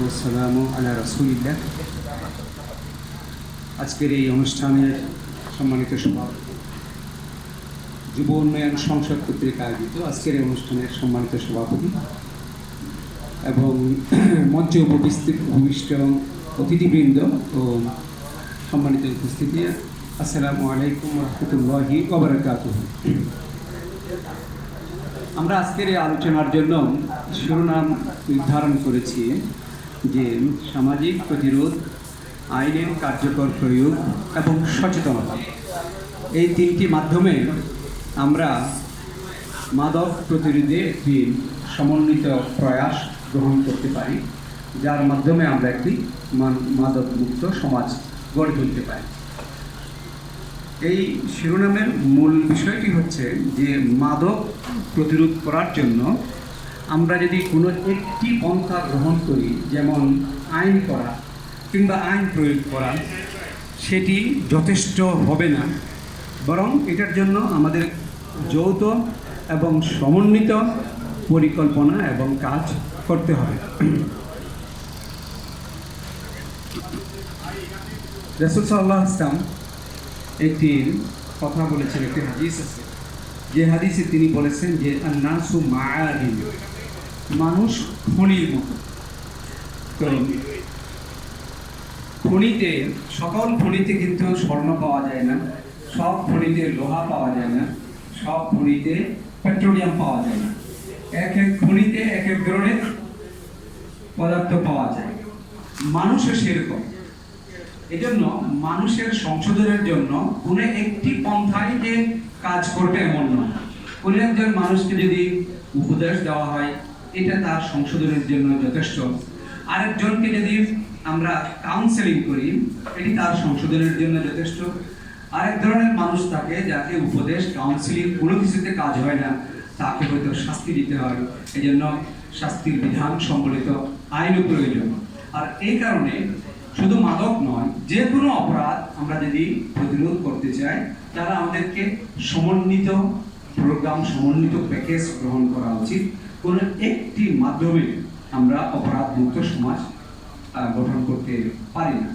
ওয়াসসালামু আলা রাসূলিল্লাহ। আজকের এই অনুষ্ঠানের সম্মানিত সভাপতি, যুব উন্নয়ন সংসদ কর্তৃক আয়োজিত আজকের এই অনুষ্ঠানের সম্মানিত সভাপতি এবং মঞ্চে উপবিষ্ট অতিথিবৃন্দ ও সম্মানিত উপস্থিতি, আসসালামু আলাইকুম ওয়া রাহমাতুল্লাহি ওয়া বারাকাতুহু। আমরা আজকের এই আলোচনার জন্য শিরোনাম নির্ধারণ করেছি যে সামাজিক প্রতিরোধ, আইনের কার্যকর প্রয়োগ এবং সচেতনতা। এই তিনটি মাধ্যমে আমরা মাদক প্রতিরোধে একটি সমন্বিত প্রয়াস গ্রহণ করতে পারি, যার মাধ্যমে আমরা একটি মাদক মুক্ত সমাজ গড়ে তুলতে পারি। এই শিরোনামের মূল বিষয়টি হচ্ছে যে মাদক প্রতিরোধ করার জন্য আমরা যদি কোনো একটি পন্থা গ্রহণ করি, যেমন আইন করা কিংবা আইন প্রয়োগ করা, সেটি যথেষ্ট হবে না, বরং এটার জন্য আমাদের যৌথ এবং সমন্বিত পরিকল্পনা এবং কাজ করতে হবে। রাসূল সাল্লাল্লাহু আলাইহি ওয়াসাল্লাম একটি কথা বলেছেন, একটি হাদিস আছে, যে হাদিসে তিনি বলেছেন যে আন-নাসু মাআদিন, মানুষ খনির মতো। তো খনিতে, সকল খনিতে কিন্তু স্বর্ণ পাওয়া যায় না, সব খনিতে লোহা পাওয়া যায় না, সব খনিতে পেট্রোলিয়াম পাওয়া যায় না। এক এক খনিতে এক এক ধরনের পদার্থ পাওয়া যায়। মানুষও সেরকম। এজন্য মানুষের সংশোধনের জন্য কোনো একটি পন্থায় যে কাজ করবে এমন নয়। কোনো একজন মানুষকে যদি উপদেশ দেওয়া হয়, এটা তার সংশোধনের জন্য যথেষ্ট। আরেকজনকে যদি আমরা কাউন্সেলিং করি, এটি তার সংশোধনের জন্য যথেষ্ট। আরেক ধরনের মানুষ থাকে যাকে উপদেশ, কাউন্সেলিং কোনো কিছুতে কাজ হয় না, তাকে হয়তো শাস্তি দিতে হয়। এই জন্য শাস্তির বিধান সম্বলিত আইনও প্রয়োজন। আর এই কারণে শুধু মাদক নয়, যে কোনো অপরাধ আমরা যদি প্রতিরোধ করতে চাই, তারা আমাদেরকে সমন্বিত প্রোগ্রাম, সমন্বিত প্যাকেজ গ্রহণ করা উচিত। কোনো একটি মাধ্যমে আমরা অপরাধ মুক্ত সমাজ গঠন করতে পারি না।